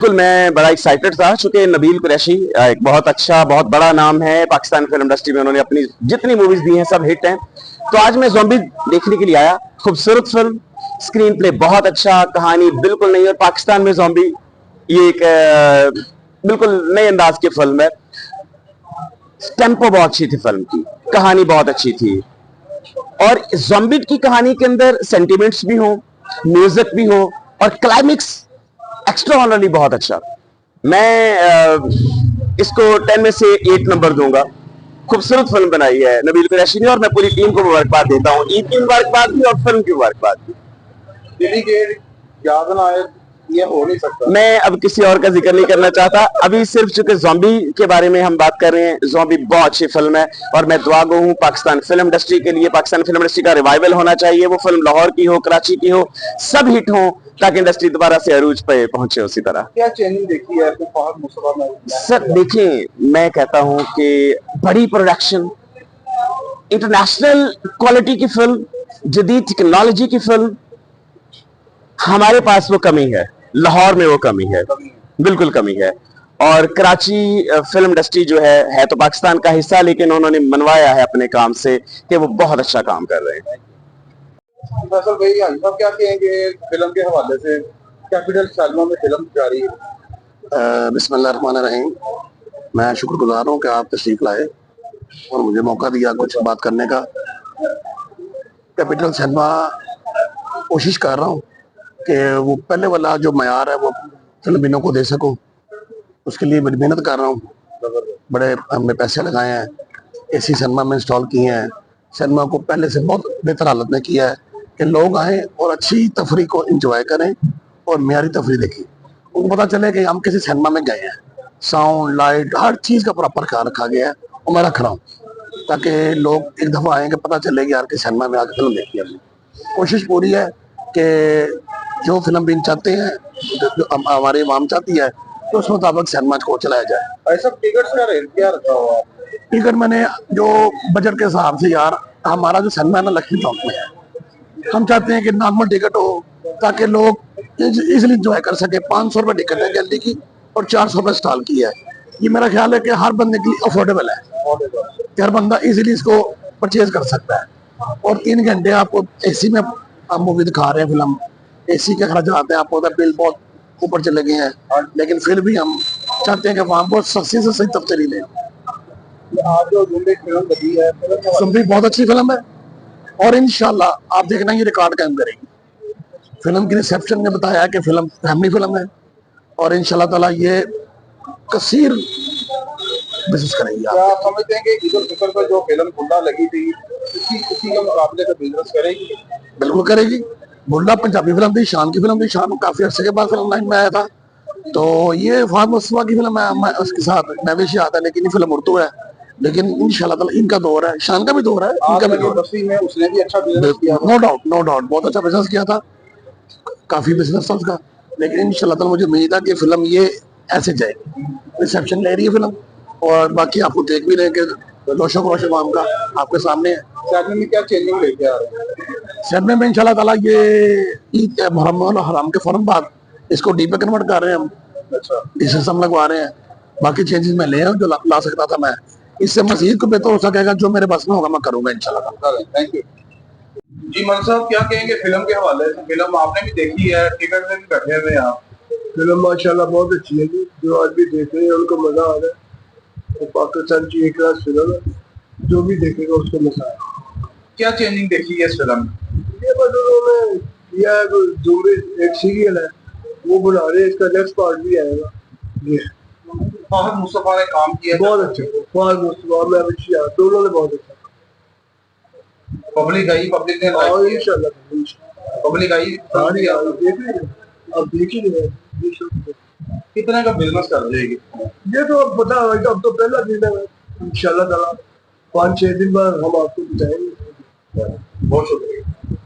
बिल्कुल मैं बड़ा एक्साइटेड था चूंकि नबील कुरैशी एक बहुत अच्छा बहुत बड़ा नाम है पाकिस्तान फिल्म इंडस्ट्री में। उन्होंने अपनी जितनी मूवीज दी हैं सब हिट हैं। तो आज मैं ज़ॉम्बी देखने के लिए आया। खूबसूरत फिल्म, स्क्रीन प्ले बहुत अच्छा, कहानी बिल्कुल नहीं। और पाकिस्तान में ज़ॉम्बी ये एक बिल्कुल नए अंदाज की फिल्म है। टेम्पो बहुत अच्छी थी फिल्म की, कहानी बहुत अच्छी थी और ज़ॉम्बी की कहानी के अंदर सेंटिमेंट्स भी हो, म्यूजिक भी हो और क्लाइमेक्स एक्स्ट्रा ऑनरली बहुत अच्छा। मैं इसको 10 में से 8 नंबर दूंगा। खूबसूरत फिल्म बनाई है नबील कुरैशी ने और मैं पूरी टीम को मुबारकबाद देता हूँ। ईद की मुबारकबाद भी और फिल्म की मुबारकबाद भी। दिल्ली के याद ना आए ये हो नहीं सकता। मैं अब किसी और का जिक्र नहीं करना चाहता। अभी सिर्फ चूंकि ज़ॉम्बी के बारे में हम बात कर रहे हैं, ज़ॉम्बी बहुत अच्छी फिल्म है और मैं दुआ गो हूँ पाकिस्तान फिल्म इंडस्ट्री के लिए। पाकिस्तान फिल्म इंडस्ट्री का रिवाइवल होना चाहिए। वो फिल्म लाहौर की हो, कराची की हो, सब हिट हो ताकि इंडस्ट्री दोबारा से अरूज पे पहुंचे उसी तरह। क्या चेंजिंग देखी है फहद मुस्तफा में? सर देखिए, मैं कहता हूं कि बड़ी प्रोडक्शन, इंटरनेशनल क्वालिटी की फिल्म, जदीद टेक्नोलॉजी की फिल्म, हमारे पास वो कमी है। लाहौर में वो कमी है, बिल्कुल कमी है। और कराची फिल्म इंडस्ट्री जो है तो पाकिस्तान का हिस्सा, लेकिन उन्होंने मनवाया है अपने काम से कि वो बहुत अच्छा काम कर रहे हैं। फैसल भाई आप क्या कहेंगे फिल्म के हवाले से? कैपिटल सैलमा में फिल्म जारी है। बिस्मिल्लाहिर्रहमानिर्रहीम। मैं शुक्रगुजार हूँ कि आप तशरीफ लाए और मुझे मौका दिया कुछ बात करने का। कैपिटल सिनेमा कोशिश कर रहा हूँ कि वो पहले वाला जो मयार है वो फिल्मिनों को दे सकूँ, उसके लिए बड़ी मेहनत कर रहा हूँ। बड़े हमने पैसे लगाए हैं, एसी सिनेमा में इंस्टॉल किए हैं। सिनेमा को पहले से बहुत बेहतर हालत में किया है कि लोग आएँ और अच्छी तफरी को इंजॉय करें और मेयारी तफरी देखें। उनको पता चले कि हम किसी सिनेमा में गए हैं। साउंड, लाइट, हर चीज़ का प्रॉपर ख्याल रखा गया है और मैं रख रहा हूँ ताकि लोग एक दफ़ा आएंगे पता चले कि यार कि सिनेमा में आके फिल्म देखी हमने। कोशिश पूरी है कि जो फिल्म भी चाहते हैं, जो हमारी आवाम चाहती है, तो उस मुताबिक सिनेमा को चलाया जाए। ऐसा टिकट का रेट क्या रखा हुआ? टिकट मैंने जो बजट के हिसाब से, यार हमारा जो सिनेमा है ना लक्ष्मी चौक में है, हम चाहते हैं कि नॉर्मल टिकट हो ताकि लोग इजिली इंजॉय कर सके। 500 रुपये टिकट है गैलरी की और 400 रुपये स्टॉल की है। ये मेरा ख्याल है कि हर बंदे के लिए अफोर्डेबल है कि हर बंदा इजीली इसको परचेज कर सकता है। और 3 घंटे आपको एसी में आप मूवी दिखा रहे हैं। फिल्म एसी के खर्च आते हैं, आपको बिल बहुत ऊपर चले गए हैं, लेकिन फिर भी हम चाहते हैं कि वहाँ बहुत सस्ती से सही तफ्सीली लें। आज जो फिल्म बनी है ज़ॉम्बी बहुत अच्छी फिल्म है और इंशाल्लाह आप देखना ये रिकॉर्ड कायम करेगी। फिल्म की रिसेप्शन ने बताया कि फिल्म फैमिली फिल्म है और इंशाल्लाह ताला ये कसीर बिजनेस करेंगी। क्या आप समझते हैं कि ईद उल फितर पर जो फिल्म खुला लगी थी इसी के मुकाबले का बिजनेस करेगी? बिल्कुल करेगी। बुल्ला पंजाबी फिल्म थी, शान की फिल्म थी। शान काफी अरसे के बाद फिल्म लाइन में आया था, तो ये फहद मुस्तफा की फिल्म है। उसके साथ नवेश आता है, लेकिन ये फिल्म उर्दू है। लेकिन इंशाल्लाह ताला इनका दौर है, शान का भी दौर है, इनका भी दौर है। उसने भी अच्छा बिजनेस किया, नो डाउट, नो डाउट, बहुत अच्छा बिजनेस किया था, काफी बिजनेस था उसका। लेकिन इंशाल्लाह ताला मुझे उम्मीद है कि फिल्म ये ऐसे जाएगी। रिसेप्शन ले रही है फिल्म और बाकी आपको देख भी रहे कि रोशो रोशो आम का आपके सामने है। सैलमे में क्या चेंजिंग लेके आ रहे हैं? सैलमे में इंशाल्लाह ताला ये ईद मुहर्रम हराम के फौरन बाद इसको डी पे कन्वर्ट कर रहे हैं हम। अच्छा, सिस्टम लगवा रहे हैं। बाकी चेंजेस मैं ले आऊँ जो ला सकता था मैं। इससे मजीद को बेहतर हो सकेगा, जो मेरे बस में होगा मैं करूंगा इंशाल्लाह। थैंक यू जी। मन साहब क्या कहेंगे फिल्म के हवाले से? फिल्म आपने भी देखी है, टिकट में भी बैठे हुए हैं आप। फिल्म माशाल्लाह बहुत अच्छी है जी, जो आज भी देख रहे हैं उनको मजा आ रहा है। तो पाकिस्तान की एक रात फिल्म है, जो भी देखेगा उसको मजा आएगा। क्या चेंजिंग देखी है इस फिल्म में? ये बस उन्होंने किया है, ज़ॉम्बी एक सीरियल है वो बना रहे हैं, इसका नेक्स्ट पार्ट भी आएगा। ये फहद मुस्तफा ने काम किया, बहुत अच्छा। फहद मुस्तफा में अभिषेक दोनों ने बहुत अच्छा। पब्लिक आई, पब्लिक ने और इंशाल्लाह पब्लिक आई देख रहे हैं, अब देख ही रहे हैं कितने का बिजनेस कर जाएगी। ये तो अब पता है, अब तो पहला दिन है। इंशाल्लाह ताला 5-6 दिन बाद हम आपको बताएंगे। बहुत शुक्रिया।